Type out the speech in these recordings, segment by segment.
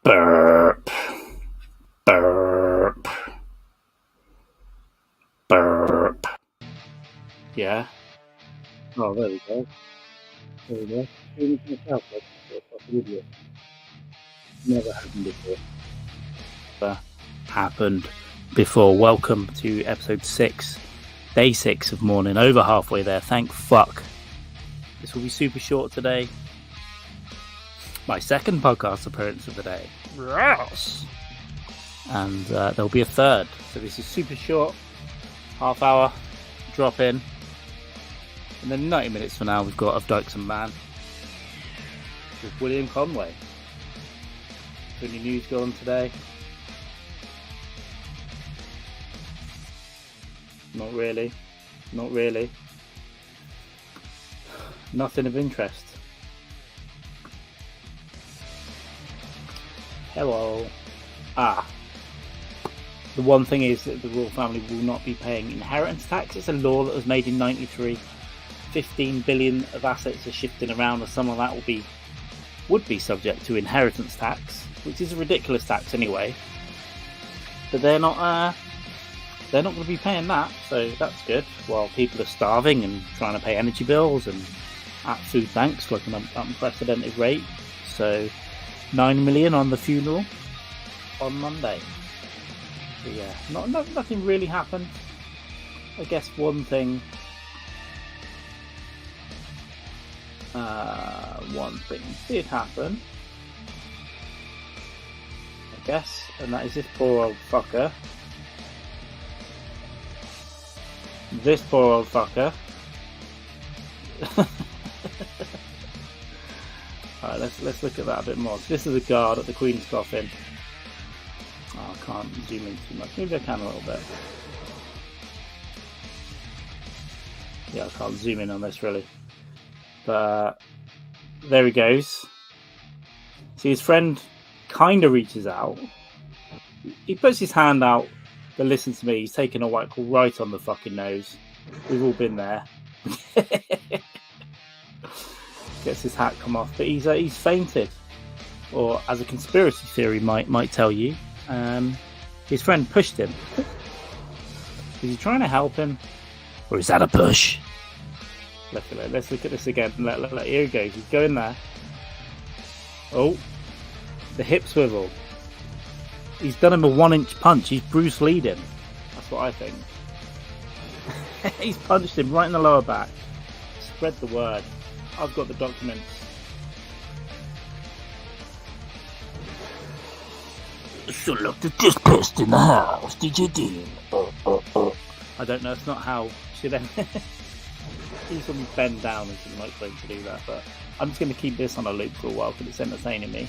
Burp. Burp. Burp. Yeah. Oh, there we go. There we go. Doing it myself, like a fucking idiot. Never happened before. Happened before. Welcome to episode 6, day 6 of Mourning. Over halfway there. Thank fuck. This will be super short today. My second podcast appearance of the day. Yes. And there'll be a third. So this is super short. Half hour. Drop in. And then 90 minutes from now we've got Of Dykes and Mann with William Conway. Any news going today? Not really. Not really. Nothing of interest. Hello. The one thing is that the royal family will not be paying inheritance tax. It's a law that was made in '93. 15 billion of assets are shifting around, and some of that would be subject to inheritance tax, which is a ridiculous tax anyway. But they're not going to be paying that, so that's good. While people are starving and trying to pay energy bills and at food banks like an unprecedented rate. So 9 million on the funeral on Monday. So yeah, nothing really happened. I guess one thing did happen, I guess, and that is this poor old fucker. Alright, let's look at that a bit more. So this is a guard at the Queen's coffin. Oh, I can't zoom in too much. Maybe I can a little bit. Yeah, I can't zoom in on this really. But there he goes. See, his friend kind of reaches out. He puts his hand out, but listen to me. He's taking a white call right on the fucking nose. We've all been there. Gets his hat come off, but he's fainted, or as a conspiracy theory might tell you, his friend pushed him. Is he trying to help him, or is that a push? Let's look at this again. Here he goes. He's going there. Oh, the hip swivel. He's done him a 1-inch punch. He's Bruce Lee'd him. That's what I think. He's punched him right in the lower back. Spread the word. I've got the documents. So look, the just pissed in the house. Did you do? I don't know. It's not how. Should I? He's going to bend down into the microphone to do that, but I'm just going to keep this on a loop for a while because it's entertaining me.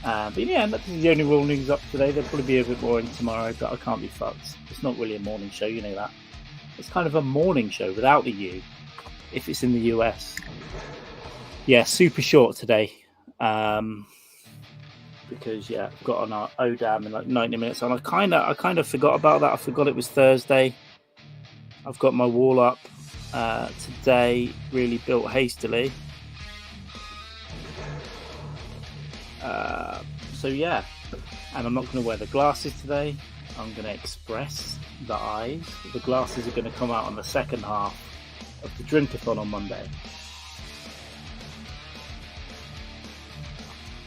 But yeah, this is the only real news up today. There'll probably be a bit more in tomorrow, but I can't be fucked. It's not really a morning show, you know that. It's kind of a morning show without the U, if it's in the US. Yeah, super short today. Because yeah, I've got on our ODAM in like 90 minutes, and I kind of forgot about that. I forgot it was Thursday. I've got my wall up today, really built hastily. So yeah, and I'm not going to wear the glasses today. I'm going to express the eyes. The glasses are going to come out on the second half of the Drinkathon on Monday.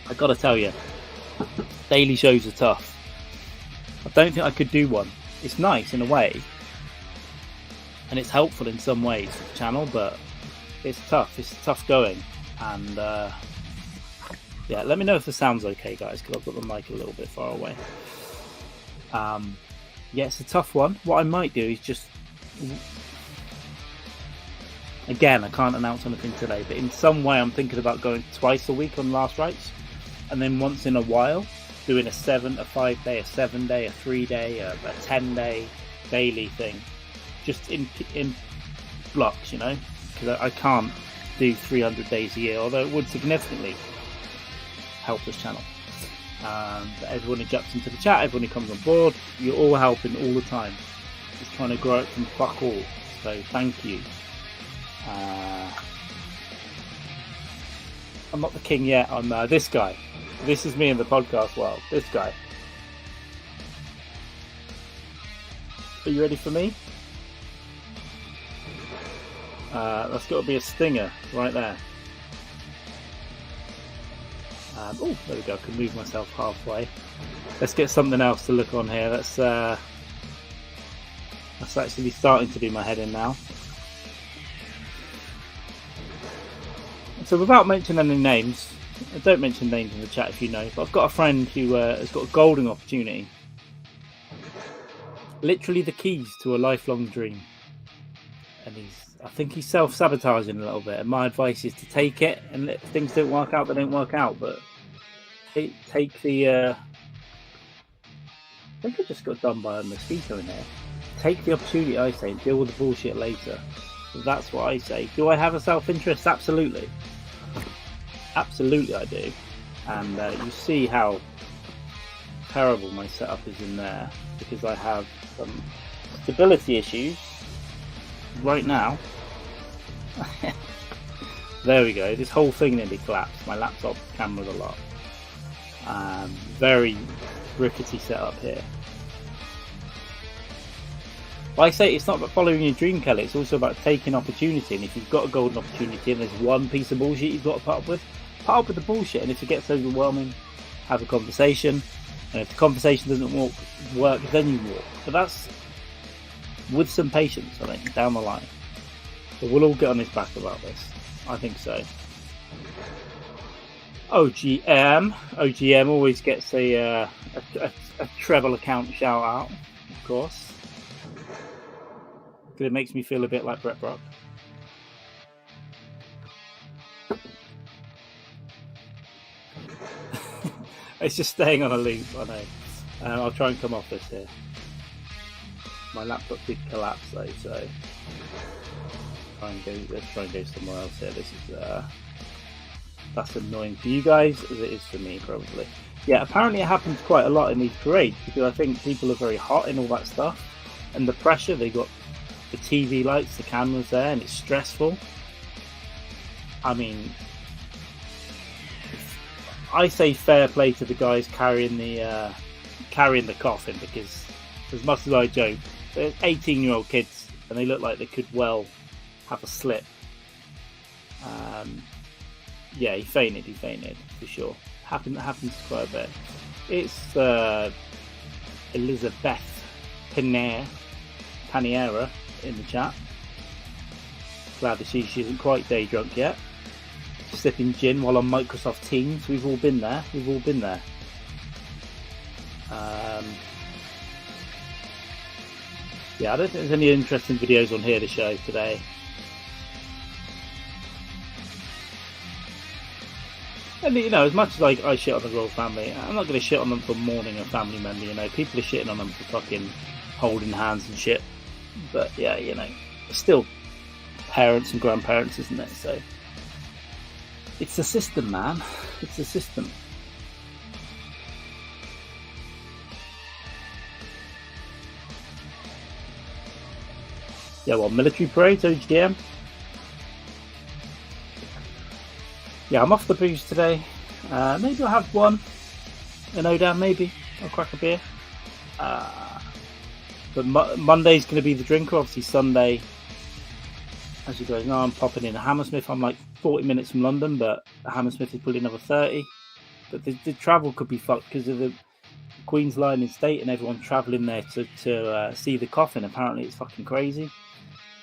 I got to tell you, daily shows are tough. I don't think I could do one. It's nice in a way, and it's helpful in some ways for the channel, but it's tough. It's tough going, and yeah, let me know if the sound's okay, guys, because I've got the mic a little bit far away. Yeah, it's a tough one. What I might do is just, again, I can't announce anything today, but in some way I'm thinking about going twice a week on Last Rites, and then once in a while doing a 5-day, a 7-day, a 3-day, a 10-day daily thing, just in blocks, you know, because I can't do 300 days a year, although it would significantly help this channel. Everyone who jumps into the chat, everyone who comes on board, you're all helping all the time. Just trying to grow it from fuck all. So thank you. I'm not the king yet. I'm this guy. This is me in the podcast world. This guy. Are you ready for me? That's got to be a stinger right there. Oh, there we go. I can move myself halfway. Let's get something else to look on here. That's actually starting to do my head in now. So without mentioning any names, I don't mention names in the chat if you know, but I've got a friend who has got a golden opportunity. Literally the keys to a lifelong dream. And I think he's self-sabotaging a little bit. And my advice is to take it, and if things don't work out, they don't work out. But take the... I think I just got done by a mosquito in there. Take the opportunity, I say, and deal with the bullshit later. That's what I say. Do I have a self-interest? Absolutely. Absolutely I do. And you see how terrible my setup is in there, because I have some stability issues right now. There we go. This whole thing nearly collapsed. My laptop camera's a lot. Very rickety setup here. But I say it's not about following your dream, Kelly. It's also about taking opportunity. And if you've got a golden opportunity and there's one piece of bullshit you've got to put up with the bullshit. And if it gets overwhelming, have a conversation. And if the conversation doesn't work, then you walk. But that's with some patience, I think, down the line. But we'll all get on his back about this. I think so. OGM always gets a treble account shout out, of course. Because it makes me feel a bit like Brett Brock. It's just staying on a loop, I know. I'll try and come off this here. My laptop did collapse though, so let's try and go somewhere else here. This is that's annoying for you guys as it is for me, probably. Yeah, apparently it happens quite a lot in these parades, because I think people are very hot in all that stuff, and the pressure, they got the TV lights, the cameras there, and it's stressful. I mean, I say fair play to the guys carrying the coffin, because as much as I joke, they're 18-year-old kids and they look like they could well have a slip. Yeah, he fainted for sure. Happens quite a bit. It's Elizabeth Paniera in the chat. Glad to see she isn't quite day drunk yet. Sipping gin while on Microsoft Teams. We've all been there. Yeah, I don't think there's any interesting videos on here to show today. And you know, as much as I shit on the royal family, I'm not going to shit on them for mourning a family member. You know, people are shitting on them for fucking holding hands and shit. But yeah, you know, still parents and grandparents, isn't it? So it's the system, man. It's the system. Yeah, well, military parades, OGM. Yeah, I'm off the booze today. Maybe I'll have one. An Odam, maybe. I'll crack a beer. But Monday's going to be the drinker. Obviously, Sunday, as you guys know, I'm popping in a Hammersmith. I'm like 40 minutes from London, but Hammersmith is probably another 30. But the travel could be fucked because of the Queen's Line Estate and everyone travelling there to see the coffin. Apparently, it's fucking crazy.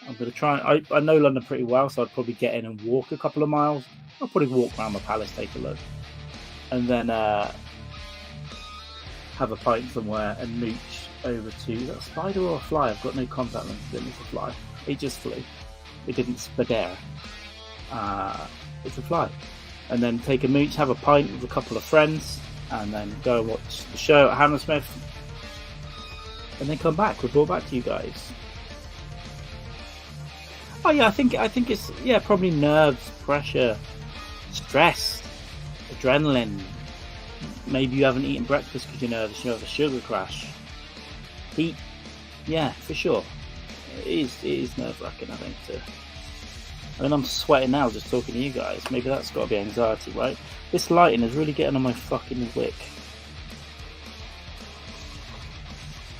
I'm going to try. I know London pretty well, so I'd probably get in and walk a couple of miles. I'll probably walk around the palace, take a look, and then have a pint somewhere and mooch over to... Is that a spider or a fly? I've got no contact lens. It's a fly. It just flew. It didn't spidare. It's a fly. And then take a mooch, have a pint with a couple of friends, and then go and watch the show at Hammersmith, and then come back. Report back to you guys. Oh yeah, I think it's probably nerves, pressure, stress, adrenaline. Maybe you haven't eaten breakfast because you're nervous. You have a sugar crash. Heat, yeah, for sure. It is nerve wracking, I think, I mean, I'm sweating now just talking to you guys. Maybe that's got to be anxiety, right? This lighting is really getting on my fucking wick.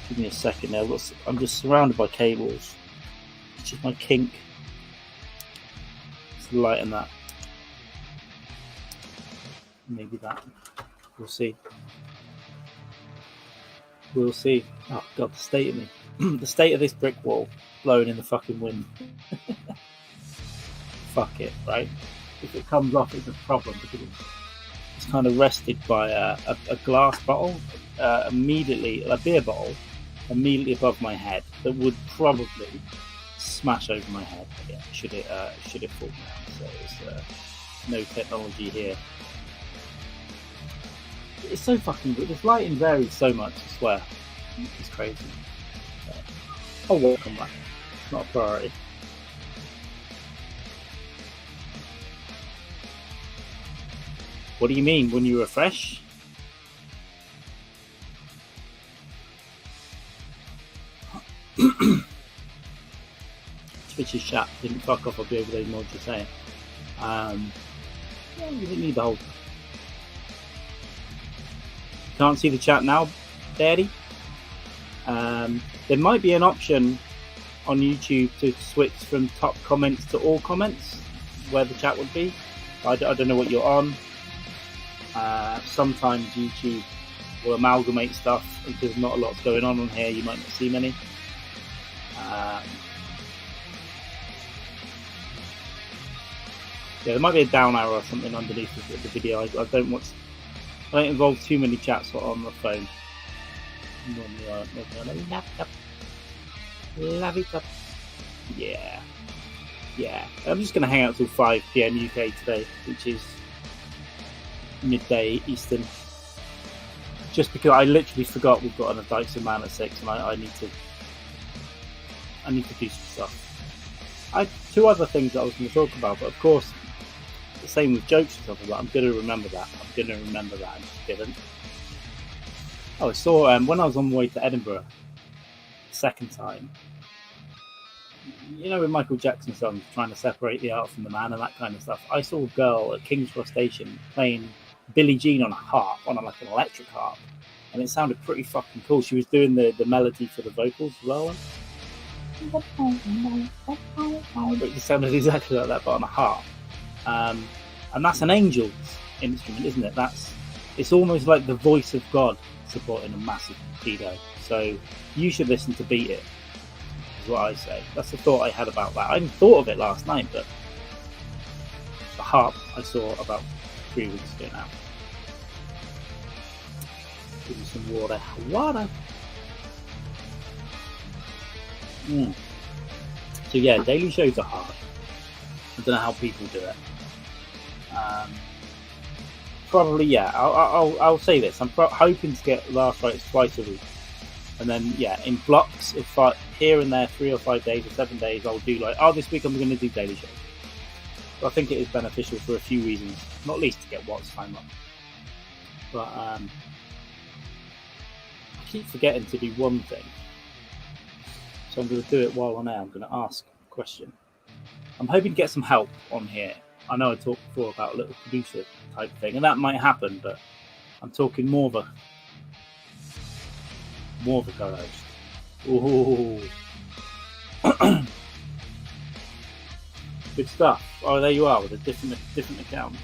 Give me a second now. I'm just surrounded by cables. It's just my kink. It's the light in that. Maybe that. We'll see. We'll see. Oh god, the state of me. The state of this brick wall blowing in the fucking wind. Fuck it, right? If it comes off, it's a problem because it's kind of rested by a glass bottle, immediately, a beer bottle, immediately above my head that would probably smash over my head. Yeah, should it fall down? So there's no technology here. It's so fucking good. This lighting varies so much, I swear. It's crazy. I'll work on that. It's not a priority. What do you mean, when you refresh? Twitch's chat didn't fuck off. I'll be over those mods you're saying. Yeah, you didn't need the whole. Can't see the chat now, Daddy. There might be an option on YouTube to switch from top comments to all comments, where the chat would be. I don't know what you're on. Sometimes YouTube will amalgamate stuff because not a lot's going on here. You might not see many. Yeah, there might be a down arrow or something underneath the video. I don't involve too many chats on the phone. Normally on a laptop. Yeah. I'm just going to hang out till 5 PM UK today, which is midday Eastern. Just because I literally forgot we've got an Dyson Man at 6 and I need to do some stuff. I had 2 other things that I was going to talk about, but of course, the same with jokes and stuff like that. I'm going to remember that. I just didn't. Oh, I saw when I was on the way to Edinburgh, second time. You know, with Michael Jackson's songs, trying to separate the art from the man and that kind of stuff. I saw a girl at King's Cross Station playing Billie Jean on a harp, on like an electric harp, and it sounded pretty fucking cool. She was doing the melody for the vocals as well. It sounded exactly like that, but on a harp. And that's an angel's instrument, isn't it? It's almost like the voice of God supporting a massive pedo. So you should listen to Beat It, is what I say. That's the thought I had about that. I hadn't thought of it last night, but the harp I saw about 3 weeks ago now. Give me some water. So yeah, daily shows are hard. I don't know how people do it. Probably, yeah. I'll say this. I'm hoping to get Last Rites twice a week, and then yeah, in blocks. If here and there, 3 or 5 days or 7 days, I'll do like, this week I'm going to do daily shows. But I think it is beneficial for a few reasons, not least to get watch time up. But I keep forgetting to do one thing, so I'm going to do it while I'm there. I'm going to ask a question. I'm hoping to get some help on here. I know I talked before about a little producer type thing, and that might happen, but I'm talking more of a co-host. Ooh. Good stuff. Oh, there you are with a different account.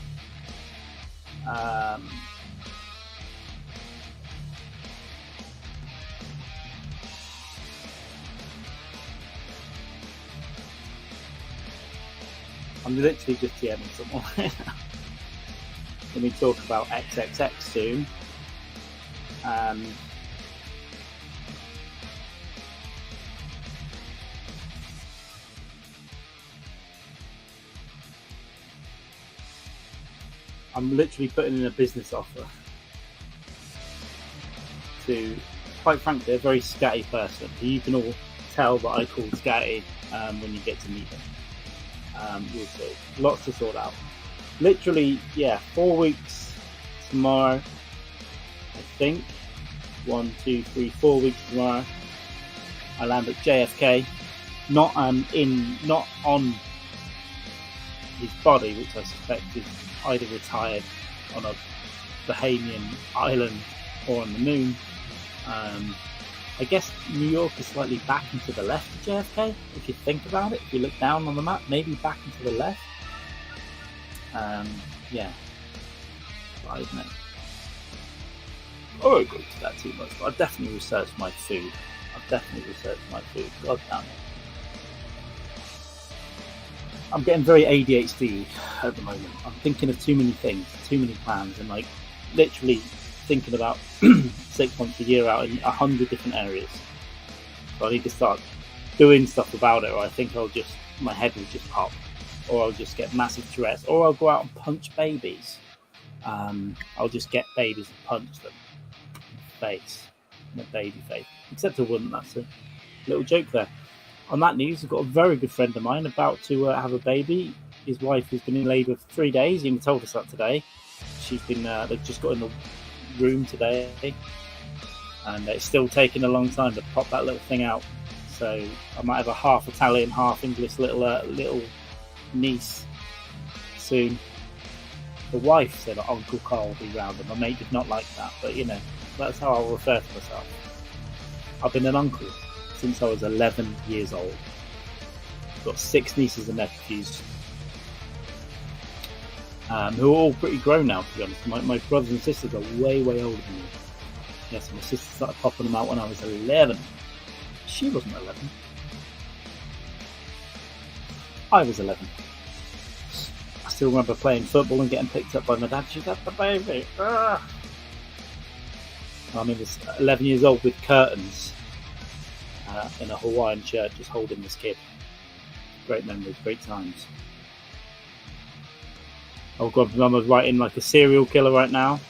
I'm literally just DMing someone. Let me talk about XXX soon. I'm literally putting in a business offer to, quite frankly, a very scatty person who you can all tell that I call scatty when you get to meet him. We'll see. Lots to sort out. Literally, 4 weeks tomorrow, I think. 1, 2, 3, 4 weeks tomorrow. I land at JFK. Not on his body, which I suspect is either retired on a Bahamian island or on the moon. I guess New York is slightly back and to the left of JFK, if you think about it. If you look down on the map, maybe back and to the left. Yeah. Right, isn't it? I won't go into that too much, but I've definitely researched my food. God damn it. I'm getting very ADHD at the moment. I'm thinking of too many things, too many plans, and like literally thinking about 6 months, a year out in 100 different areas. So I need to start doing stuff about it, or I think my head will just pop, or I'll just get massive Tourette's, or I'll go out and punch babies. I'll just get babies and punch them in the face, in a baby face. Except I wouldn't. That's a little joke there. On that news, I've got a very good friend of mine about to have a baby. His wife has been in labour for 3 days. He even told us that today. She's been. They've just got in the room today, and it's still taking a long time to pop that little thing out. So I might have a half Italian, half English little niece soon. The wife said Uncle Carl will be round, and my mate did not like that. But you know, that's how I'll refer to myself. I've been an uncle since I was 11 years old. I've got 6 nieces and nephews, who are all pretty grown now, to be honest. My brothers and sisters are way older than me. Yes, my sister started popping them out when I was 11. She wasn't 11. I was 11. I still remember playing football and getting picked up by my dad. She's got the baby. I'm in this 11 years old with curtains in a Hawaiian shirt, just holding this kid. Great memories, great times. Oh God, I'm writing like a serial killer right now.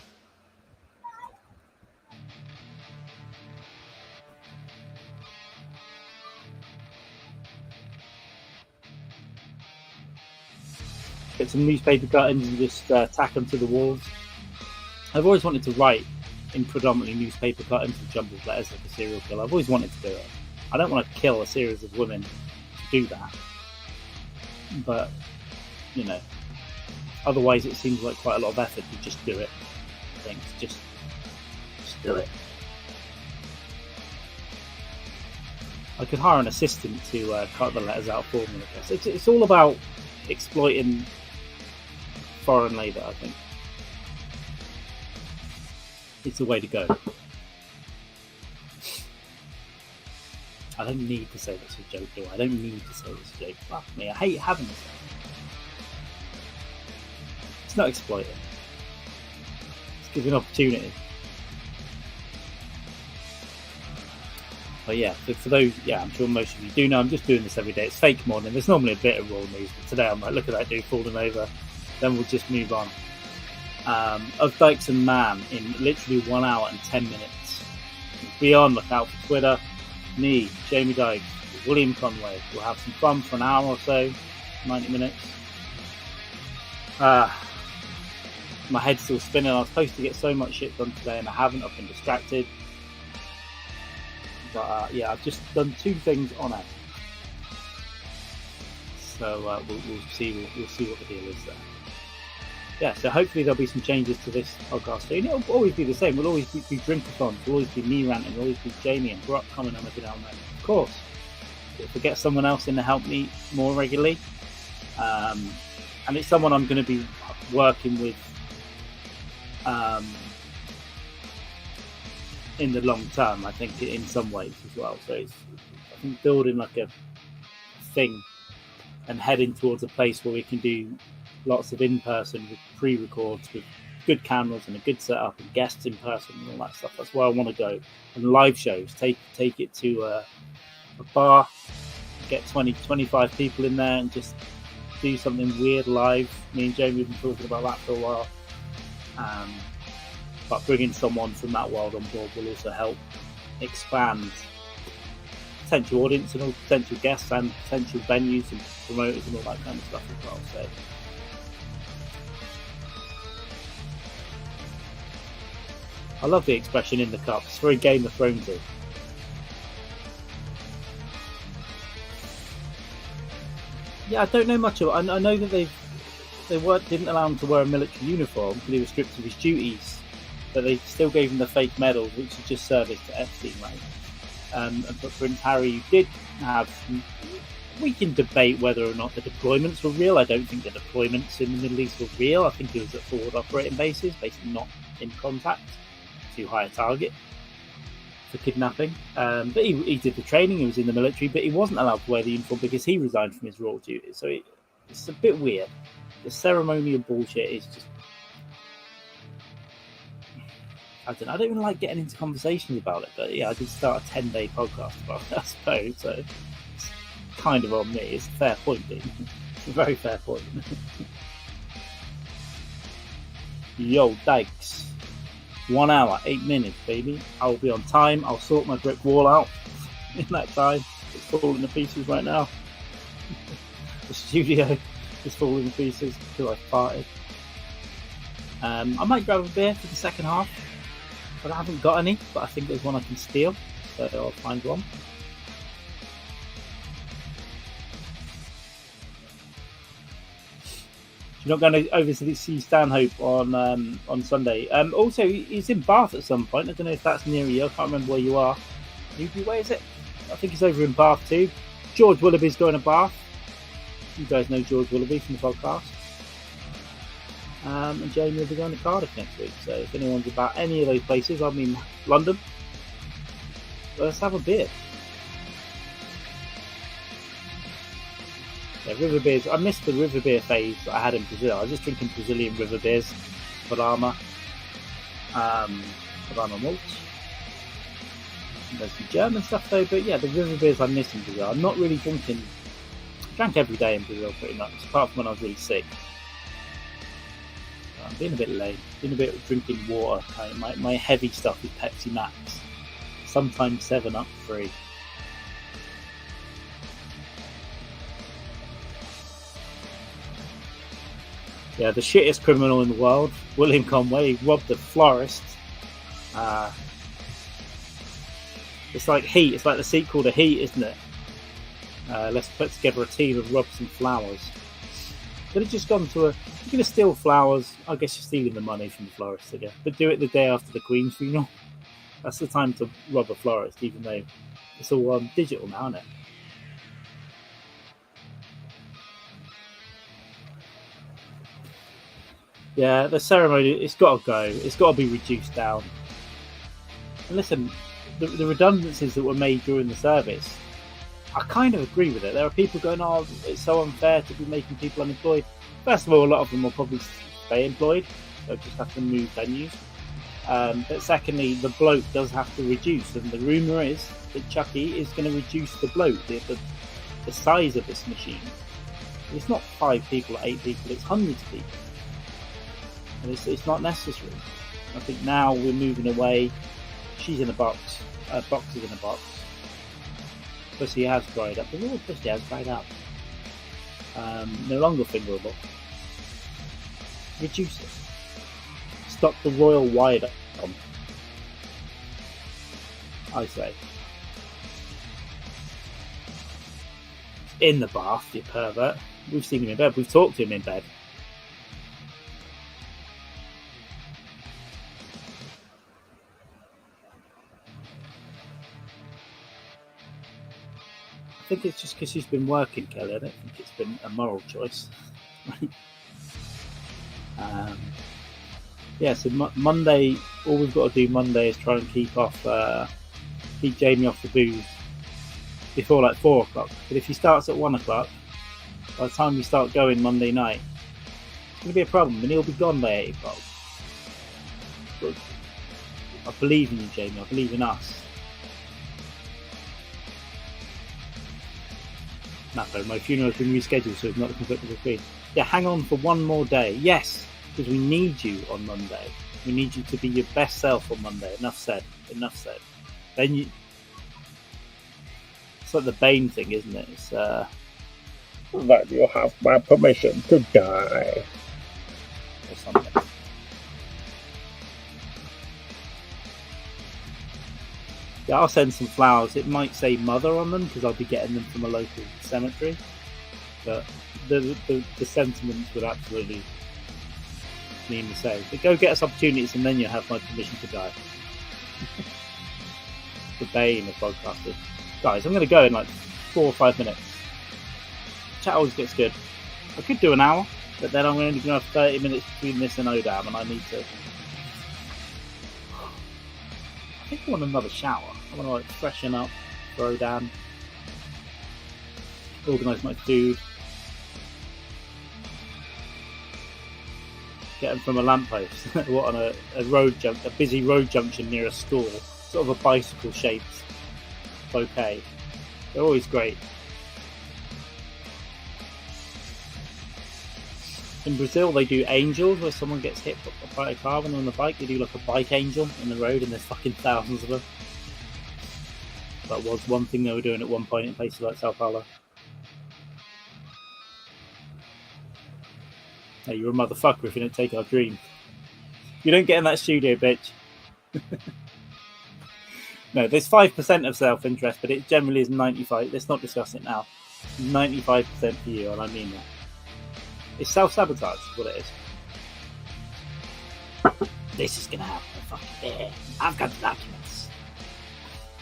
Get some newspaper cuttings and just tack them to the walls. I've always wanted to write in predominantly newspaper cuttings and jumbled letters like a serial killer. I've always wanted to do it. I don't want to kill a series of women to do that. But, you know, otherwise it seems like quite a lot of effort to just do it. I think just do it. I could hire an assistant to cut the letters out for me, I guess. It's all about exploiting foreign labour, I think. It's the way to go. I don't need to say that's a joke, do I? I don't need to say it's a joke. Fuck me, I hate having to say it. It's not exploiting. It's giving opportunity. But yeah, for those, I'm sure most of you do know, I'm just doing this every day. It's fake morning. There's normally a bit of raw news, but today I'm like, look at that dude falling over. Then we'll just move on. Of Dykes and Mann in literally 1 hour and 10 minutes. Be on, look out for Twitter. Me, Jamie Dykes, William Conway. We'll have some fun for an hour or so, 90 minutes. My head's still spinning. I was supposed to get so much shit done today and I haven't. I've been distracted. But I've just done 2 things on it. So we'll see what the deal is there. Yeah, so hopefully there'll be some changes to this podcast soon. It'll always be the same. We'll always be drinkathons. It'll always be me ranting. It'll always be Jamie and Brock coming on every now and then. Of course. If we get someone else in to help me more regularly. And it's someone I'm going to be working with in the long term, I think, in some ways as well. So it's, I think, building like a thing and heading towards a place where we can do lots of in-person with pre-records with good cameras and a good setup and guests in person and all that stuff. That's where I want to go. And live shows, take it to a bar, get 20-25 people in there and just do something weird live. Me and Jamie have been talking about that for a while. But bringing someone from that world on board will also help expand potential audience and all potential guests and potential venues and promoters and all that kind of stuff as well. So I love the expression "in the cup." It's very Game of Thronesy. Yeah, I don't know much of it. I know that didn't allow him to wear a military uniform because he was stripped of his duties, but they still gave him the fake medals, which is just service to Epstein, right? But Prince Harry did have. We can debate whether or not the deployments were real. I don't think the deployments in the Middle East were real. I think he was at forward operating bases, basically not in contact. Too high a target for kidnapping. But he did the training, he was in the military, but he wasn't allowed to wear the uniform because he resigned from his royal duties. So it's a bit weird. The ceremonial bullshit is just... I don't even like getting into conversations about it, but yeah, I did start a 10-day podcast about it, I suppose, so it's kind of on me. It's a fair point, Dean. It's a very fair point. Yo, thanks. 1 hour, 8 minutes, baby. I'll be on time. I'll sort my brick wall out in that time. It's falling to pieces right now. The studio is falling to pieces because I farted. I might grab a beer for the second half, but I haven't got any. But I think there's one I can steal, so I'll find one. You're not going to over to see Stanhope on Sunday. Also, he's in Bath at some point. I don't know if that's near you. I can't remember where you are. Where is it? I think it's over in Bath too. George Willoughby's going to Bath. You guys know George Willoughby from the podcast. And Jamie will be going to Cardiff next week. So if anyone's about any of those places, I mean London, let's have a beer. Yeah, river beers. I missed the river beer phase that I had in Brazil. I was just drinking Brazilian river beers, Brahma malt. There's some German stuff though, but yeah, the river beers I miss in Brazil. I'm not really drinking. I drank every day in Brazil pretty much, apart from when I was really sick. I'm being a bit late. Being a bit of drinking water. My heavy stuff is Pepsi Max. Sometimes 7-Up free. Yeah, the shittest criminal in the world, William Conway, he robbed a florist. It's like Heat. It's like the sequel to Heat, isn't it? Let's put together a team and rob some flowers. Could have just gone to you're going to steal flowers. I guess you're stealing the money from the florist again. But do it the day after the Queen's funeral. That's the time to rob a florist, even though it's all digital now, isn't it? Yeah, the ceremony, it's got to go. It's got to be reduced down. And listen, the redundancies that were made during the service, I kind of agree with it. There are people going, oh, it's so unfair to be making people unemployed. First of all, a lot of them will probably stay employed. They'll just have to move venues. But secondly, the bloat does have to reduce. And the rumour is that Chucky is going to reduce the bloat, the size of this machine. It's not 5 people or 8 people, it's hundreds of people. And it's not necessary. I think now we're moving away. She's in a box. Box is in a box. Pussy has dried up. The real pussy has dried up. No longer fingerable. Reduce it. Stop the royal wide on. I say. In the bath, you pervert. We've seen him in bed. We've talked to him in bed. I think it's just because she's been working, Kelly. I don't think it's been a moral choice. So Monday, all we've got to do Monday is try and keep Jamie off the booze before like 4 o'clock. But if he starts at 1 o'clock, by the time we start going Monday night, it's going to be a problem, and he'll be gone by 8 o'clock. But I believe in you, Jamie. I believe in us. No, my funeral has been rescheduled, so it's not a conflict with the Queen. Yeah, hang on for one more day. Yes, because we need you on Monday. We need you to be your best self on Monday. Enough said. Then you... It's like the Bane thing, isn't it? It's, that you have my permission to die. Or something. Yeah, I'll send some flowers. It might say mother on them because I'll be getting them from a local cemetery. But the sentiments would absolutely mean the same. But go get us opportunities, and then you have my permission to die. The bane of podcasting. Guys, I'm going to go in like 4 or 5 minutes. Chat always gets good. I could do an hour, but then I'm only going to have 30 minutes between this and Odam, and I need to... I think I want another shower. I want to like freshen up for Odam. Organise my food. Get them from a lamppost. What, on a busy road junction near a school. Sort of a bicycle-shaped bouquet. They're always great. In Brazil, they do angels, where someone gets hit by a car when they're on the bike. They do like a bike angel in the road, and there's fucking thousands of them. That was one thing they were doing at one point in places like Sao Paulo. Hey, you're a motherfucker if you don't take our dream. You don't get in that studio, bitch. No, there's 5% of self-interest, but it generally is 95%. Let's not discuss it now. 95% for you, and I mean that. It's self-sabotage, is what it is. This is going to happen. Fucking yeah. I've got the documents.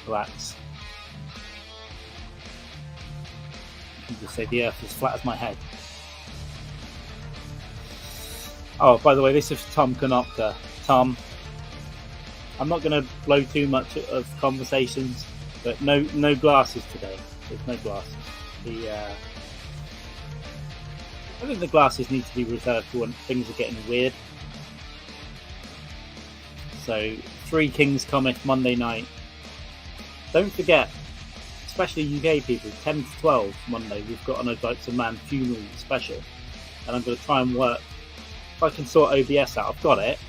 Relax. You can just say the earth is flat as my head. Oh, by the way, this is Tom Konopka. Tom, I'm not going to blow too much of conversations, but no glasses today. There's no glasses. I think the glasses need to be reserved for when things are getting weird. So, Three Kings cometh Monday night. Don't forget, especially UK people, 10 to 12 Monday, we've got an Rites of Mann funeral special. And I'm going to try and work. If I can sort OBS out, I've got it,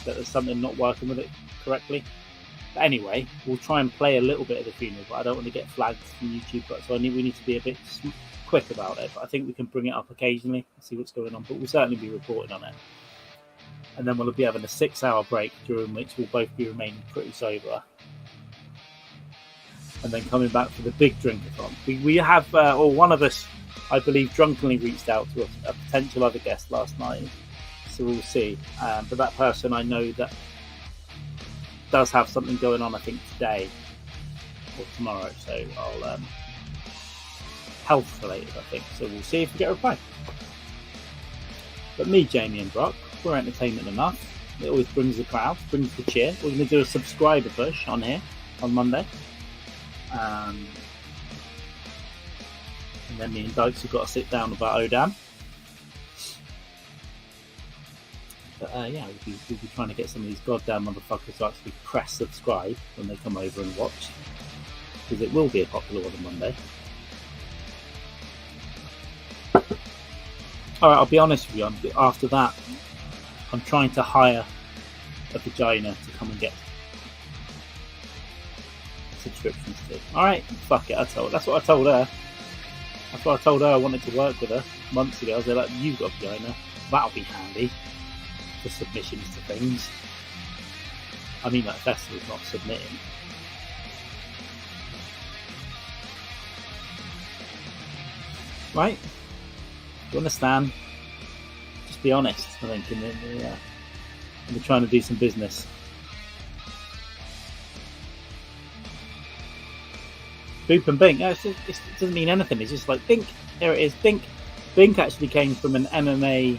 but there's something not working with it correctly. But anyway, we'll try and play a little bit of the funeral, but I don't want to get flagged from YouTube, so we need to be a bit quick about it. But I think we can bring it up occasionally and see what's going on, but we'll certainly be reporting on it. And then we'll be having a 6-hour break, during which we'll both be remaining pretty sober. And then coming back for the big drink-a-thon. We have, or one of us, I believe, drunkenly reached out to a potential other guest last night. So we'll see. But that person I know that does have something going on, I think, today or tomorrow. So I'll... health related, I think. So we'll see if we get a reply. But me, Jamie and Brock, we're entertainment enough. It always brings the crowd, brings the cheer. We're going to do a subscriber push on here on Monday. And then me and Dykes have got to sit down about Odam. But yeah, we'll be trying to get some of these goddamn motherfuckers to actually press subscribe when they come over and watch. Because it will be a popular one on Monday. Alright, I'll be honest with you, after that, I'm trying to hire a vagina to come and get subscriptions to. Alright, fuck it, that's what I told her. That's what I told her I wanted to work with her months ago. I was like, you've got a vagina, that'll be handy for submissions to things. I mean, like, festival's not submitting. Right? You understand? Just be honest, I think, and we're trying to do some business. Boop and Bink. It doesn't mean anything. It's just like Bink. Here it is. Bink. Bink actually came from an MMA.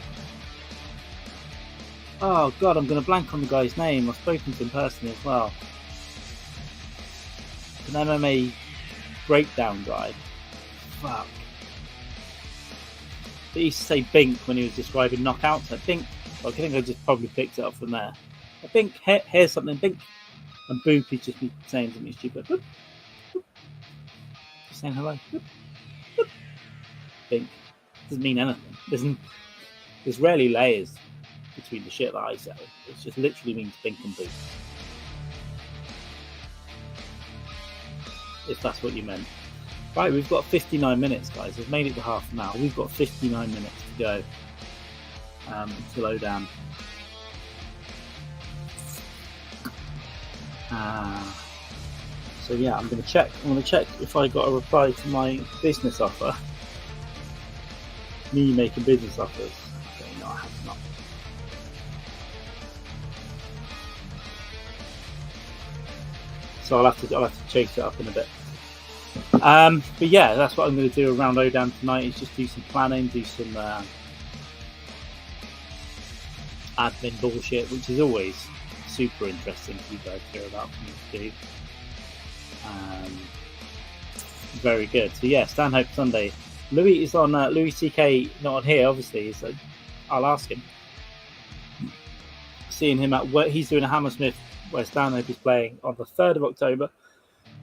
Oh God, I'm going to blank on the guy's name. I've spoken to him personally as well. An MMA breakdown guy. Fuck. He used to say Bink when he was describing knockouts. I think I just probably picked it up from there. I think here's something. Bink. And Boop, he'd just be saying something stupid. Boop. Boop. Saying hello. Boop. Boop. Bink. Doesn't mean anything. There's rarely layers between the shit that I say. It just literally means Bink and Boop. If that's what you meant. Right, we've got 59 minutes, guys. We've made it to half an hour. We've got 59 minutes to go until Odam. So yeah, I'm going to check if I got a reply to my business offer. me making business offers. Okay, no, I have not. So I'll have to chase it up in a bit. But yeah, that's what I'm going to do around Odam tonight. Is just do some planning, do some admin bullshit, which is always super interesting for you guys to hear about from me to do. Very good. So yeah, Stanhope Sunday. Louis is on. Louis CK not on here, obviously. So I'll ask him. Seeing him at work, he's doing a Hammersmith where Stanhope is playing on the 3rd of October,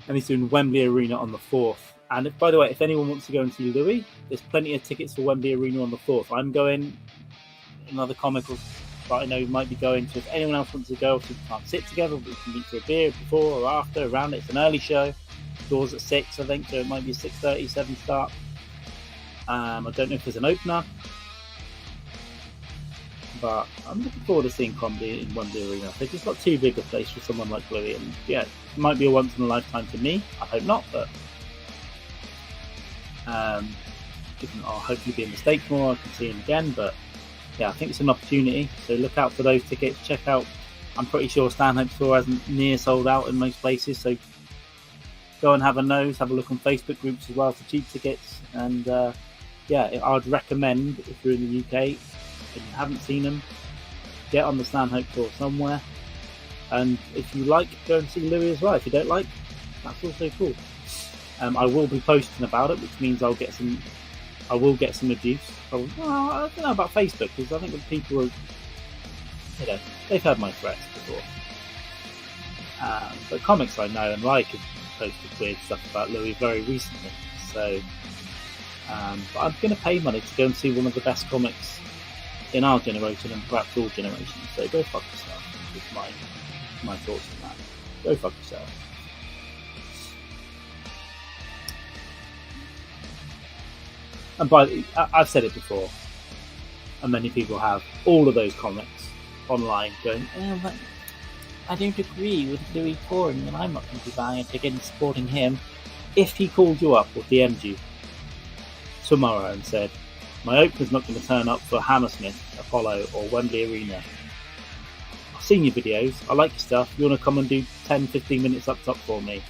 and he's doing Wembley Arena on the 4th. And by the way, if anyone wants to go and see Louis, there's plenty of tickets for Wembley Arena on the 4th. I'm going. Another comical that I know might be going. So if anyone else wants to go, obviously we can't sit together, but we can meet for a beer before or after. Around it. It's an early show. Doors at 6, I think, so it might be a 6:30, 7 start. I don't know if there's an opener, but I'm looking forward to seeing comedy in Wembley Arena. They've just got too big a place for someone like Louis, and yeah, it might be a once in a lifetime for me. I hope not, but I'll hopefully be in the States more. I can see him again, but yeah, I think it's an opportunity. So look out for those tickets. Check out. I'm pretty sure Stanhope's tour hasn't near sold out in most places, so go and have a nose. Have a look on Facebook groups as well for cheap tickets. And yeah, I'd recommend if you're in the UK and you haven't seen them, get on the Stanhope tour somewhere. And if you like, go and see Louis as well. If you don't like, that's also cool. I will be posting about it, which means I will get some abuse. I don't know about Facebook, because I think that people are, they've heard my threats before. But comics I know and like have posted weird stuff about Louis very recently. So, but I'm going to pay money to go and see one of the best comics in our generation and perhaps all generations. So go fuck yourself. Is my thoughts on that. Go fuck yourself. And I've said it before, and many people have, all of those comics online going, but I don't agree with Louis touring, and I'm not going to be buying a ticket and supporting him. If he called you up or DM'd you tomorrow and said, my opener's not going to turn up for Hammersmith, Apollo, or Wembley Arena. I've seen your videos, I like your stuff, you want to come and do 10-15 minutes up top for me?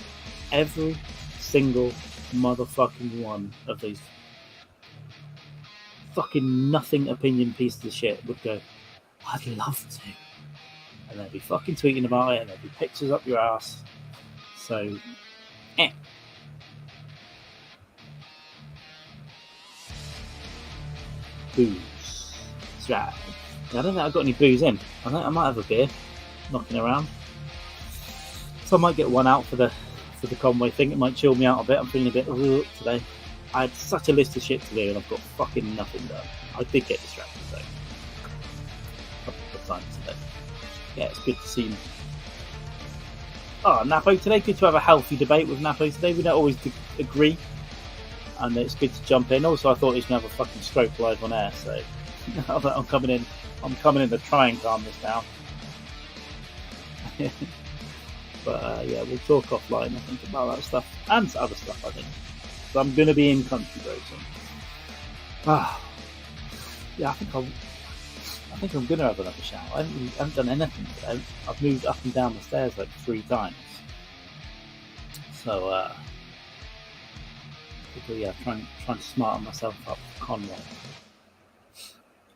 Every single motherfucking one of these fucking nothing opinion pieces of shit would go, I'd love to. And they'd be fucking tweeting about it, and there'd be pictures up your ass. So, Booze. That's right. I don't think I've got any booze in. I think I might have a beer knocking around. So I might get one out for the Conway thing. It might chill me out a bit. I'm feeling a bit today. I had such a list of shit to do, and I've got fucking nothing done. I did get distracted though. A couple of times today. Yeah, it's good to see him. Oh, Napo today. Good to have a healthy debate with Napo today. We don't always agree, and it's good to jump in. Also, I thought he was going to have a fucking stroke live on air, so I'm coming in to try and calm this down. But yeah, we'll talk offline, I think, about that stuff and other stuff, I think. So I'm going to be in country very soon. Yeah, I think I'm going to have another shower. I haven't done anything today. I've moved up and down the stairs like 3 times. So, yeah, trying to smarten myself up for Conway.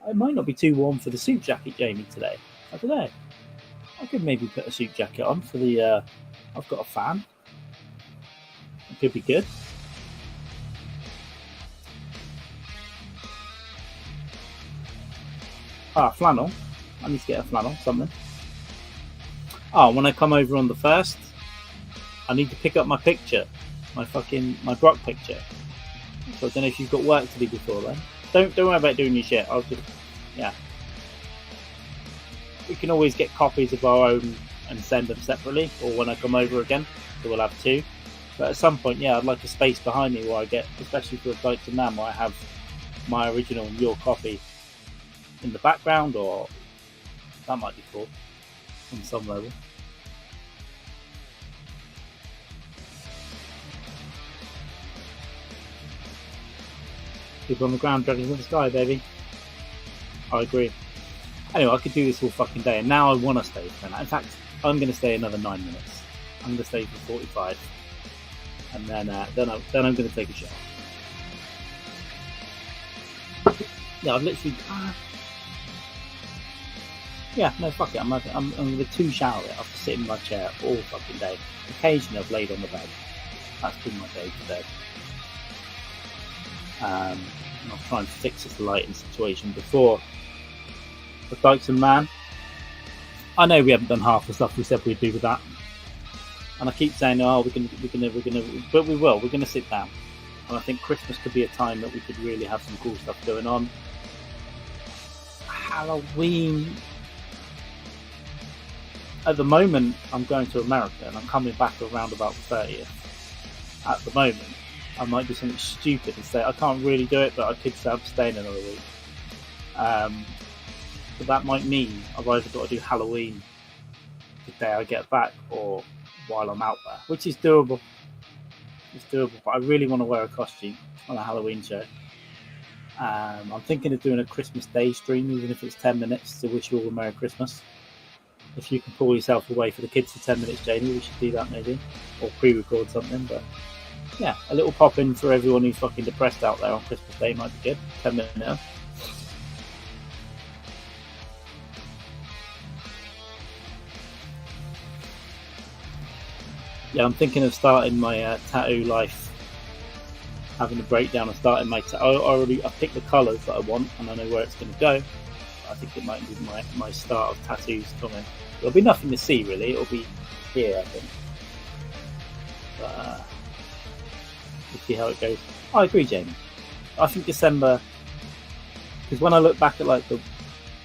It might not be too warm for the suit jacket, Jamie, today. I don't know. I could maybe put a suit jacket on for the... I've got a fan. It could be good. Flannel. I need to get a flannel, something. When I come over on the 1st, I need to pick up my picture. My Brock picture. So I don't know if you've got work to do before then. Don't worry about doing your shit. I'll just... Yeah. We can always get copies of our own and send them separately, or when I come over again, so we'll have 2. But at some point, yeah, I'd like a space behind me where I get, especially for a Rites to Mann, where I have my original and your copy in the background, or that might be cool on some level. People on the ground, dragons in the sky, baby. I agree. Anyway, I could do this all fucking day, and now I want to stay for an hour. In fact, I'm going to stay another 9 minutes. I'm going to stay for 45, and then I'm going to take a shower. Yeah, I've literally. Yeah, no, fuck it. I'm going to 2 shower it after sitting in my chair all fucking day. Occasionally, I've laid on the bed. That's been my day today. And I'll try and fix this lighting situation before the Dykes and Mann. I know we haven't done half the stuff we said we'd do with that, and I keep saying, "Oh, we're gonna," but we will. We're gonna sit down, and I think Christmas could be a time that we could really have some cool stuff going on. Halloween. At the moment, I'm going to America, and I'm coming back around about the 30th. At the moment, I might do something stupid and say I can't really do it, but I could say I'm staying another week. But that might mean I've either got to do Halloween the day I get back or while I'm out there, which is doable. It's doable, but I really want to wear a costume on a Halloween show. I'm thinking of doing a Christmas Day stream, even if it's 10 minutes, to wish you all a Merry Christmas. If you can pull yourself away for the kids for 10 minutes, Jamie, we should do that maybe, or pre-record something. But yeah, a little pop-in for everyone who's fucking depressed out there on Christmas Day might be good. 10 minutes now. Yeah, I'm thinking of starting my tattoo life, having a breakdown and starting my I picked the colours that I want and I know where it's going to go. I think it might be my start of tattoos coming. There'll be nothing to see really, it'll be here I think. But we'll see how it goes. I agree, Jamie. I think December, because when I look back at like the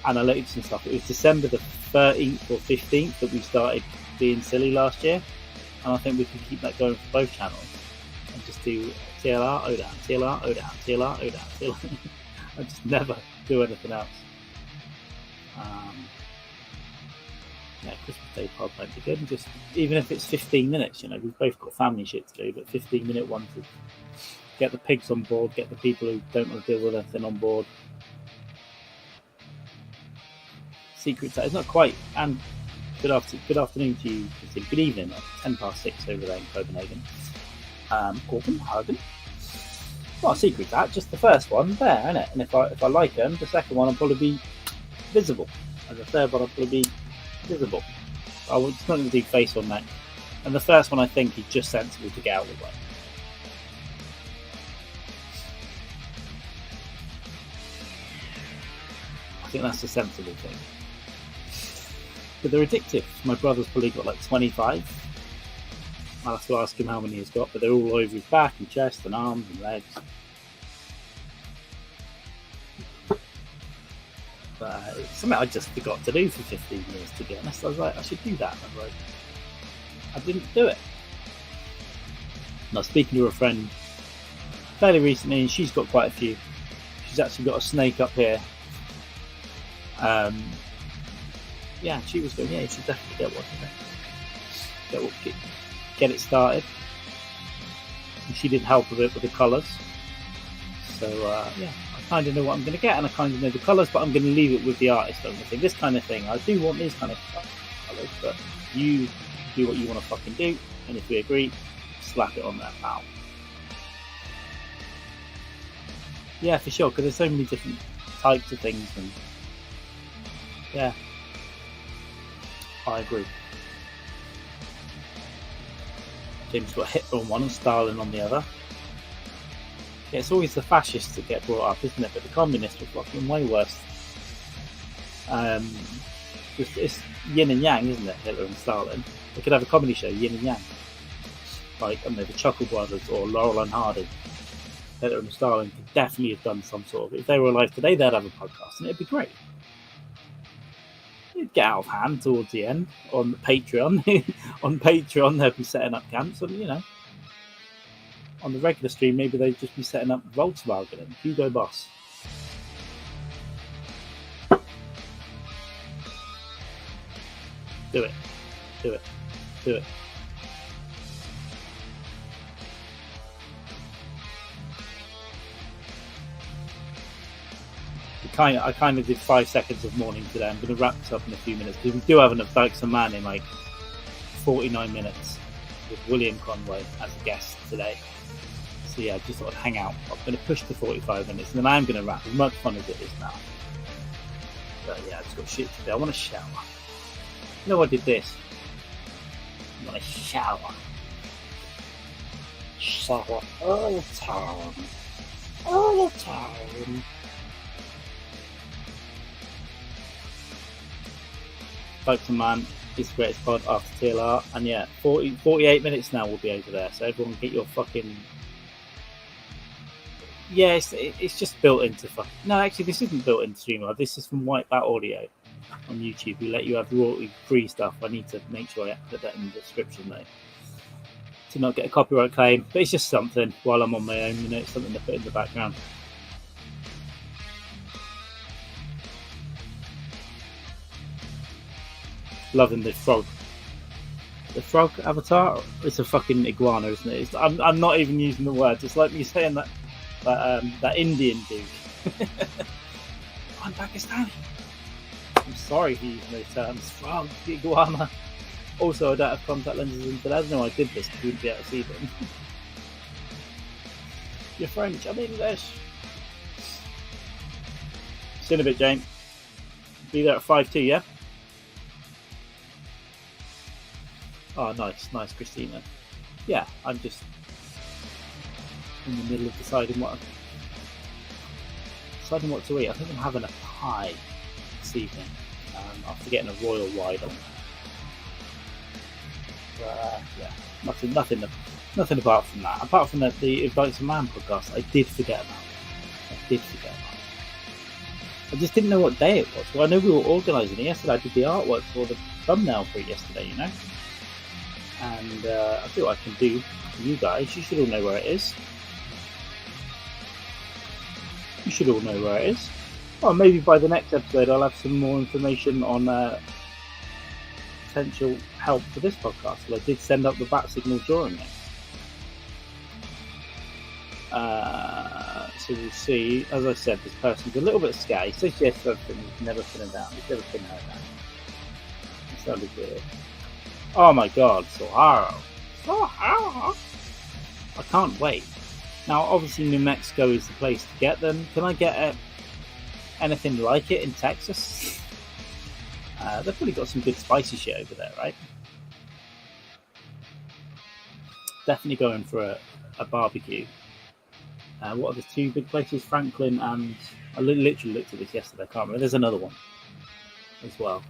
analytics and stuff, it was December the 13th or 15th that we started being silly last year. And I think we can keep that going for both channels and just do TLR, O down, TLR, O down, TLR, O down, TLR. and just never do anything else. Yeah, Christmas Day pod might be good. And just even if it's 15 minutes, you know, we've both got family shit to do, but 15-minute one to get the pigs on board, get the people who don't want to deal with anything on board. Secret It's not quite. And good afternoon to you. Good evening. 6:10 over there in Copenhagen. Copenhagen. Well, secret that just the first one there, isn't it? And if I like them, the second one will probably be visible, and the third one will probably be visible. It's not going to do face or neck. And the first one I think is just sensible to get out of the way. I think that's a sensible thing. But they're addictive. My brother's probably got like 25. I'll have to ask him how many he's got, but they're all over his back and chest and arms and legs. But it's something I just forgot to do for 15 years, to be honest. I was like, I should do that. I didn't do it. And I was speaking to a friend fairly recently, and she's got quite a few. She's actually got a snake up here. Yeah, she was going, yeah, you should definitely get one. Get it started. And she did help a bit with the colours. So, yeah, I kind of know what I'm going to get, and I kind of know the colours, but I'm going to leave it with the artist. I'm going to think, this kind of thing, I do want these kind of colours, but you do what you want to fucking do, and if we agree, slap it on there, pal. Yeah, for sure, because there's so many different types of things, and yeah, I agree. James got Hitler on one and Stalin on the other. Yeah, it's always the fascists that get brought up, isn't it? But the communists are fucking way worse. It's yin and yang, isn't it? Hitler and Stalin. They could have a comedy show, yin and yang. Like, I don't know, the Chuckle Brothers or Laurel and Hardy. Hitler and Stalin could definitely have done some sort of... If they were alive today, they'd have a podcast, and it'd be great. It'd get out of hand towards the end on Patreon. On Patreon, they'd be setting up camps, and you know, on the regular stream, maybe they'd just be setting up Volkswagen and Hugo Boss. Do it. Do it. Do it. I kind of did 5 seconds of Mourning today. I'm going to wrap this up in a few minutes because we do have enough Dykes and Mann in like 49 minutes with William Conway as a guest today. So yeah, I just thought I'd hang out. I'm going to push to 45 minutes and then I'm going to wrap, as much fun as it is now. But yeah, I just got shit to do. I want to shower. You know, I did this. I want to shower. Shower all the time. All the time. Dykes and Mann is the greatest pod after TLR. And yeah, 48 minutes now we'll be over there. So everyone get your fucking... Yeah, it's just built into fucking... No, actually, this isn't built into Streamlabs. This is from WhiteBatAudio on YouTube. We let you have royalty-free stuff. I need to make sure I put that in the description, though, to not get a copyright claim. But it's just something while I'm on my own. You know, it's something to put in the background. Loving the frog. The frog avatar? It's a fucking iguana, isn't it? I'm not even using the words. It's like me saying that Indian dude. I'm Pakistani. I'm sorry for using those terms. Frog, iguana. Also, I don't have contact lenses in today. I know I did this because you wouldn't be able to see them. You're French, I'm English. See you in a bit, Jane. Be there at 5-2, yeah? Oh, nice, Christina. Yeah, I'm just in the middle of deciding what to eat. I think I'm having a pie this evening after getting a royal ride on. Yeah, nothing apart from that. Apart from the Dykes and Mann podcast, I did forget about it. I just didn't know what day it was. Well, I know we were organising it yesterday. I did the artwork for the thumbnail for it yesterday, you know. And I feel I can do for you guys. You should all know where it is. Well, maybe by the next episode I'll have some more information on potential help for this podcast. Well, I did send up the bat signal during it. So we'll see. As I said, this person's a little bit scary. He says yes to everything. He's never pinned down. He's never pinned her down. It sounded weird. Oh my god, Sahara. I can't wait. Now, obviously, New Mexico is the place to get them. Can I get anything like it in Texas? They've probably got some good spicy shit over there, right? Definitely going for a barbecue. What are the two big places? Franklin and... I literally looked at this yesterday. I can't remember. There's another one as well.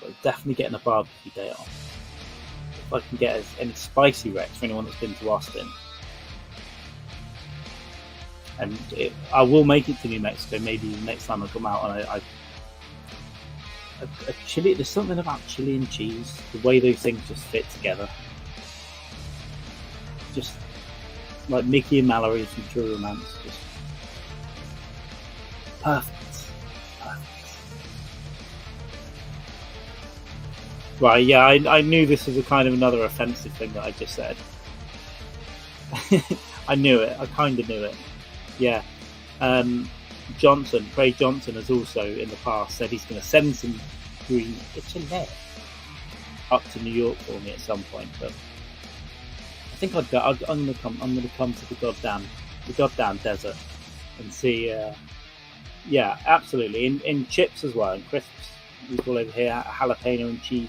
But definitely getting a barbecue day on. If I can get any spicy wrecks for anyone that's been to Austin. And I will make it to New Mexico maybe next time I come out. And a chili, there's something about chili and cheese, the way those things just fit together. Just like Mickey and Mallory from True Romance. Just perfect. Right, yeah, I knew this was a kind of another offensive thing that I just said. I knew it. I kind of knew it. Yeah. Craig Johnson has also in the past said he's going to send some green chile up to New York for me at some point. But I think I'm going to come to the goddamn desert and see. Yeah, absolutely. In chips as well, and crisps. We call over here jalapeno and cheese.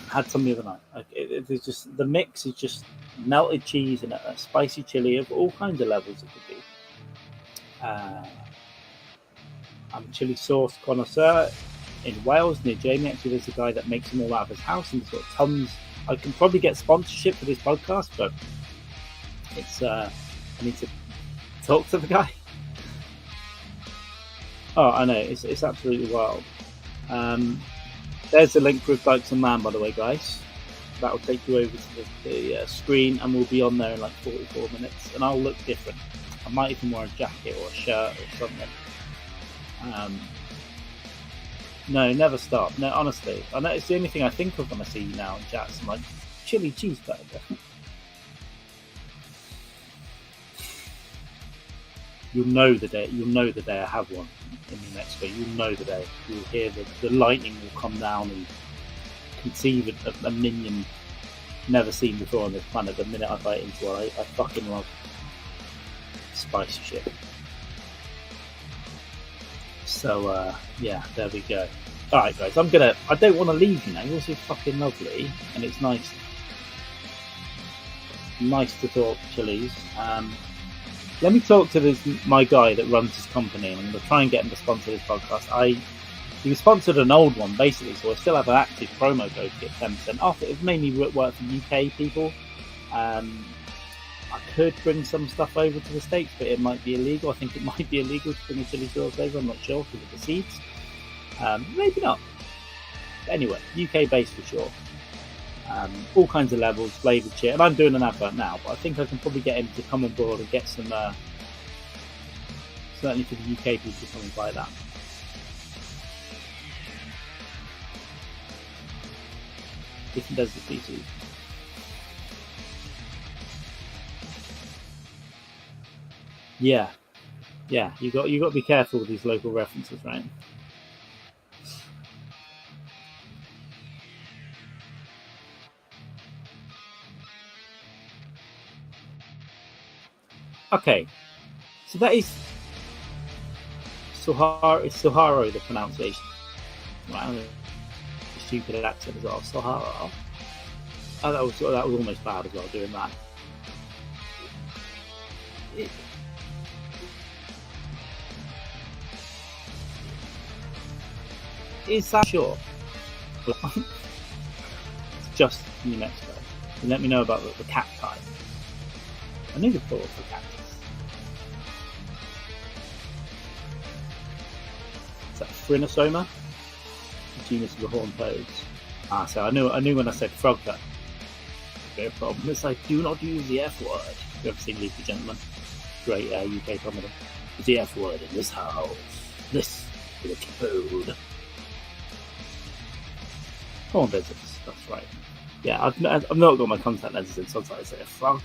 Had some the other night. It's just the mix is just melted cheese and a spicy chili of all kinds of levels it could be. I'm a chili sauce connoisseur in Wales near Jamie. Actually, there's a guy that makes them all out of his house and he's got tons. I can probably get sponsorship for this podcast, but it's I need to talk to the guy. Oh, I know, it's absolutely wild. There's the link with Dykes and Mann, by the way, guys. That will take you over to the screen, and we'll be on there in like 44 minutes, and I'll look different. I might even wear a jacket or a shirt or something. No, never stop. No, honestly, I know it's the only thing I think of when I see you now in chats. I'm like, chili cheeseburger. You'll know the day. You'll know the day I have one in New Mexico. You'll know the day. You'll hear the lightning will come down and conceive a minion never seen before on this planet. The minute I bite into one, I fucking love spicy shit. So yeah, there we go. All right, guys. I don't want to leave you now. You're so fucking lovely, and it's nice to talk, Chiles. Let me talk to my guy that runs his company, and I'm going to try and get him to sponsor this podcast. He sponsored an old one, basically, so I still have an active promo code to get 10% off. It mainly work for UK people. I could bring some stuff over to the States, but it might be illegal. I think it might be illegal to bring a chili sauce over. I'm not sure because of the seeds. Maybe not. But anyway, UK based for sure. All kinds of levels, flavoured shit. And I'm doing an advert now, but I think I can probably get him to come on board and get some, certainly for the UK people to come and buy that. Different desert species. Yeah. You got to be careful with these local references, right? Okay, so that is Soharo, the pronunciation. Right, stupid accent as well. Soharo. Oh, that was almost bad as well doing that. Is that sure? It's just New Mexico. And let me know about the cacti. I need a thought for cactus. Is that Phrynosoma? The genus of the horned toads. So I knew when I said frog that. The problem is I do not use the F word. Have you ever seen Leave the Gentleman? Great UK comedy. The F word in this house. This is a code. Horned lizards, that's right. Yeah, I've not got my contact lenses in, so I say a frog.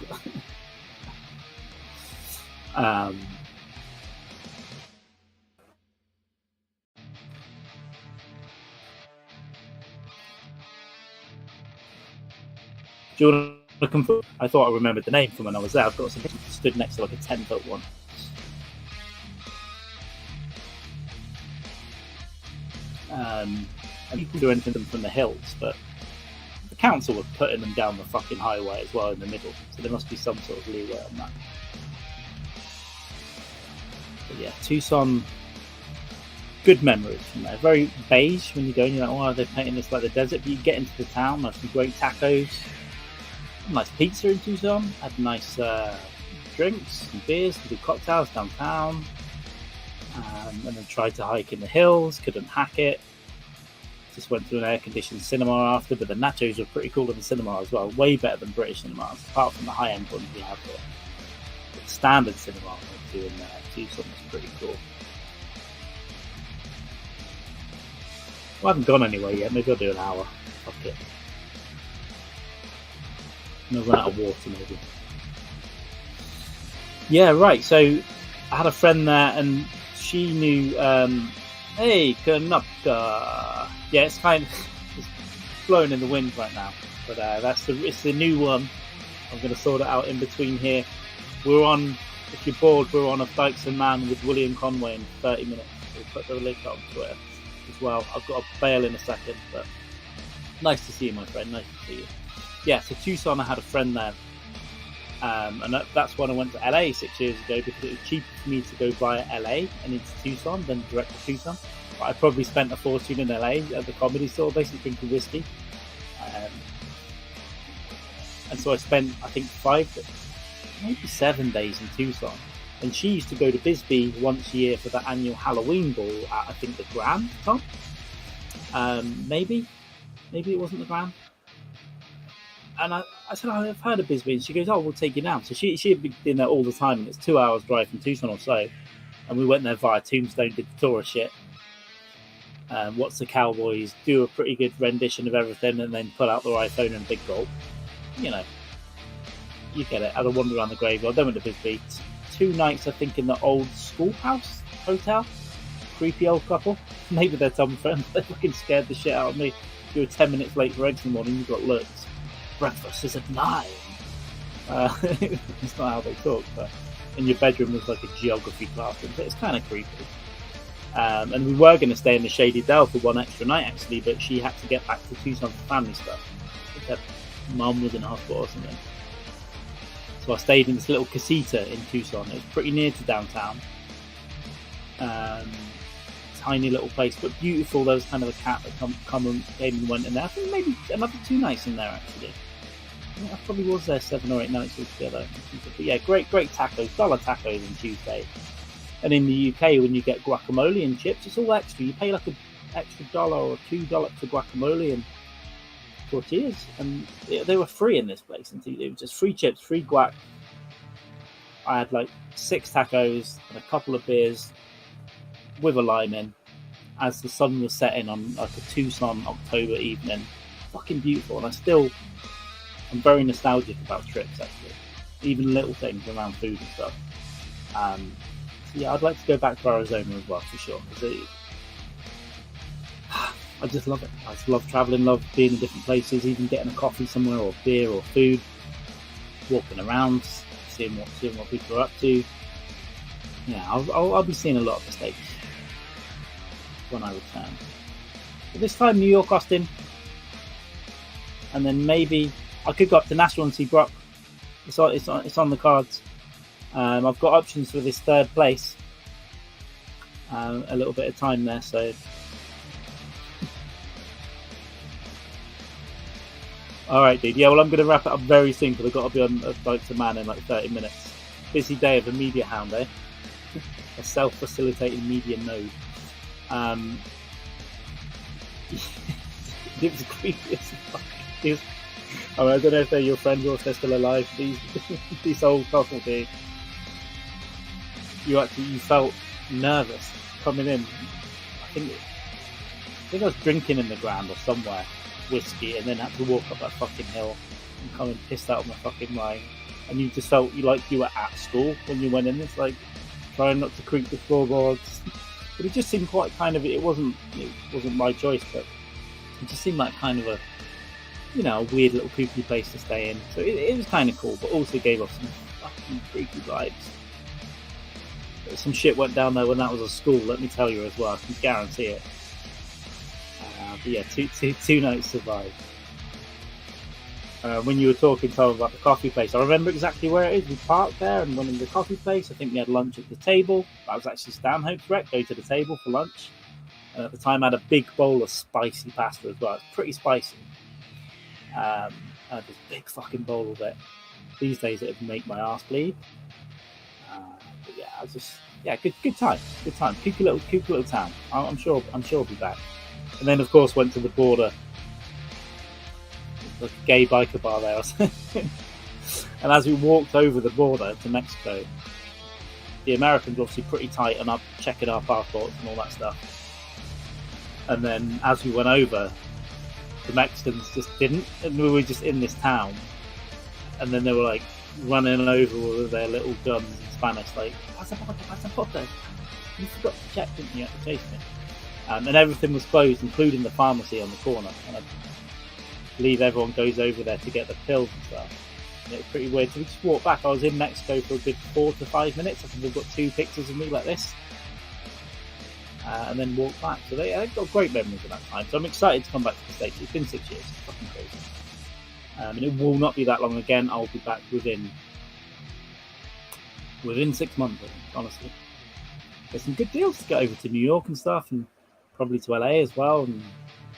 Do you want to confirm? I thought I remembered the name from when I was there. I've got some pictures stood next to like a 10-foot one. And you can do anything from the hills, but the council were putting them down the fucking highway as well in the middle, so there must be some sort of leeway on that. But yeah, Tucson, good memories from there. Very beige when you go and you're like, oh, they're painting this like the desert, but you get into the town, there's some great tacos, nice pizza in Tucson, had nice drinks and beers, some good cocktails downtown, and then tried to hike in the hills, couldn't hack it. Just went to an air-conditioned cinema after, but the nachos were pretty cool in the cinema as well. Way better than British cinemas, apart from the high-end ones we have here. The standard cinema I went to in Tucson was pretty cool. Well, I haven't gone anywhere yet. Maybe I'll do an hour. Fuck it. And I'll run out of water, maybe. Yeah, right. So I had a friend there, and she knew... hey, Kanaka. Yeah, it's kind of it's blowing in the wind right now, but it's the new one. I'm going to sort it out in between here. We're on, if you're bored, we're on a Dykes and Mann with William Conway in 30 minutes. We'll put the link up on Twitter as well. I've got to bail in a second, but nice to see you, my friend. Nice to see you. Yeah, so Tucson, I had a friend there. And that's when I went to LA 6 years ago, because it was cheaper for me to go via LA and into Tucson than direct to Tucson. But I probably spent a fortune in LA at the Comedy Store, basically drinking whiskey. And so I spent, I think, maybe 7 days in Tucson. And she used to go to Bisbee once a year for the annual Halloween ball at, I think, the Grand, Tom? Maybe it wasn't the Grand. And I said, oh, I've heard of Bisbee. And she goes, oh, we'll take you now. So she had been there all the time. And it's 2 hours drive from Tucson or so. And we went there via Tombstone, did the tour of shit. Watch the Cowboys, do a pretty good rendition of everything, and then pull out their iPhone and big gulp. You know, you get it. Had a wander around the graveyard. Then went to Bisbee. 2 nights, I think, in the old schoolhouse hotel. Creepy old couple. Maybe they're some friends. They fucking scared the shit out of me. You were 10 minutes late for eggs in the morning, you got looks. Breakfast is at 9. It's not how they talk, but in your bedroom was like a geography classroom, so it's kind of creepy. And we were going to stay in the Shady Dell for 1 extra night, actually, but she had to get back to Tucson for family stuff. I think her mum was in hospital or something. So I stayed in this little casita in Tucson. It was pretty near to downtown. Tiny little place, but beautiful. There was kind of a cat that came and went in there. I think maybe another 2 nights in there, actually. I probably was there 7 or 8 nights altogether. But yeah, great tacos, $1 tacos on Tuesday. And in the UK, when you get guacamole and chips, it's all extra. You pay like an extra $1 or $2 for guacamole and tortillas, and they were free in this place. And it was just free chips, free guac. I had like 6 tacos and a couple of beers with a lime in as the sun was setting on like a Tucson October evening. Fucking beautiful. And I'm very nostalgic about trips, actually, even little things around food and stuff. So yeah, I'd like to go back to Arizona as well, for sure, because I just love it. I just love traveling, love being in different places, even getting a coffee somewhere or beer or food, walking around, seeing what people are up to. Yeah, I'll be seeing a lot of the States when I return. But this time, New York, Austin, and then maybe I could go up to Nashville and see Brock. It's on the cards. I've got options for this 3rd place. A little bit of time there, so. All right, dude. Yeah, well, I'm going to wrap it up very soon because I've got to be on a flight to Mann in like 30 minutes. Busy day of a media hound, eh? A self-facilitating media node. It was creepy as fuck. I don't know if they're your friends or if they're still alive. These old couple, dude. You felt nervous coming in. I think I was drinking in the ground or somewhere, whiskey, and then had to walk up that fucking hill and come and pissed out of my fucking mind. And you just felt you were at school when you went in. It's like trying not to creak the floorboards. But it just seemed quite kind of. It wasn't my choice, but it just seemed like kind of a weird little creepy place to stay in. So it was kind of cool, but also gave off some fucking creepy vibes. Some shit went down there when that was a school, let me tell you as well. I can guarantee it. But yeah, two nights survived. When you were talking, Tom, about the coffee place, I remember exactly where it is. We parked there and went in the coffee place. I think we had lunch at the table. That was actually Stanhope's rec. Go to the table for lunch. And at the time, I had a big bowl of spicy pasta as well. It's pretty spicy. I had this big fucking bowl of it. These days, it would make my ass bleed. But yeah, good time. Cute little town. I'm sure I'll be back. And then, of course, went to the border. Like a gay biker bar there or something. And as we walked over the border to Mexico, the Americans were obviously pretty tight on checking our passports and all that stuff. And then as we went over, the Mexicans just didn't, and we were just in this town. And then they were like running over with their little guns in Spanish, like "Pasaporte, you forgot to check, didn't you?" to chase me. And everything was closed, including the pharmacy on the corner. And I believe everyone goes over there to get the pills and stuff. And it was pretty weird. So we just walked back. I was in Mexico for a good 4 to 5 minutes. I think we've got 2 pictures of me like this. And then walked back. So I've got great memories of that time. So I'm excited to come back to the States. It's been 6 years. It's fucking crazy. And it will not be that long again. I'll be back within 6 months, honestly. There's some good deals to get over to New York and stuff, and probably to LA as well. And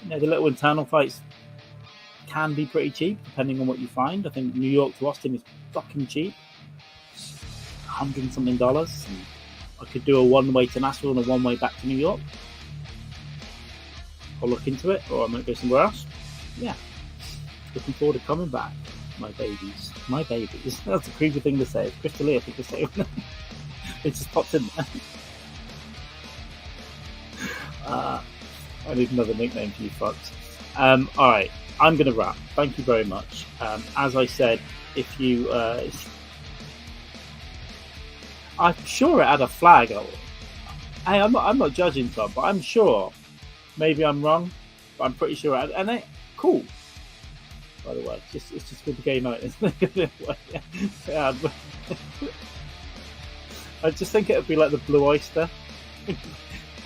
the little internal flights can be pretty cheap depending on what you find. I think New York to Austin is fucking cheap, $100 and something. And I could do a one-way to Nashville and a one-way back to New York. I'll look into it, or I might go somewhere else. Yeah, looking forward to coming back. My babies. That's a creepy thing to say. It's Crystal Lee, I think, to say. It just popped in there. I need another nickname for you fucks. Alright, I'm going to wrap. Thank you very much. As I said, if you I'm sure it had a flag. Hey, I'm not judging Tom, but I'm sure. Maybe I'm wrong, but I'm pretty sure it had, and it cool. By the way, it's just called the Gay Night, isn't it? Yeah, I just think it would be like the Blue Oyster.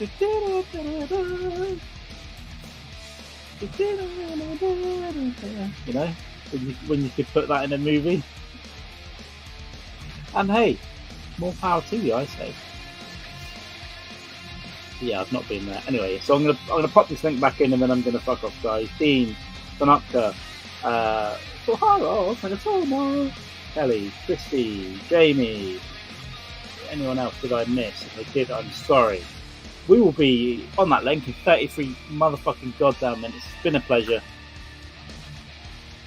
You know, when you could put that in a movie. And hey, more power to you, I say. Yeah, I've not been there. Anyway, so I'm gonna pop this link back in, and then I'm gonna fuck off, guys. Dean, Tanaka, Soharo, Kelly, Christy, Jamie. Anyone else did I miss? If I did, I'm sorry. We will be on that link in 33 motherfucking goddamn minutes. It's been a pleasure.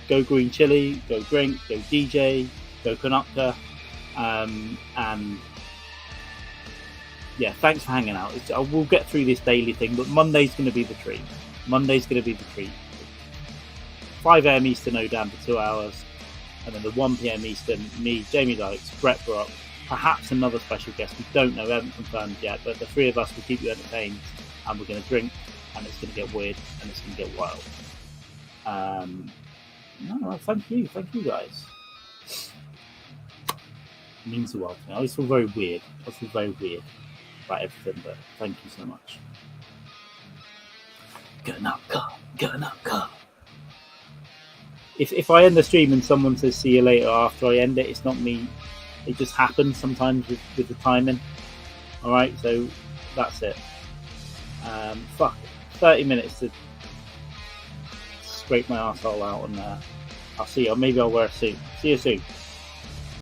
Go green chili, go drink, go DJ, go Kanaka, and yeah, thanks for hanging out. We'll get through this daily thing, but Monday's going to be the treat. 5 a.m. Eastern, no down for 2 hours, and then the 1 p.m. Eastern, me, Jamie Dykes, Brett Brock, perhaps another special guest. We don't know, we haven't confirmed yet, but the three of us will keep you entertained, and we're going to drink, and it's going to get weird, and it's going to get wild. No, thank you guys. It means the world to me. I always feel very weird. About everything, but thank you so much. Ganaka. If I end the stream and someone says see you later after I end it, it's not me. It just happens sometimes with the timing. Alright, so that's it. 30 minutes to scrape my arsehole out, and I'll see you. Maybe I'll wear a suit. See you soon.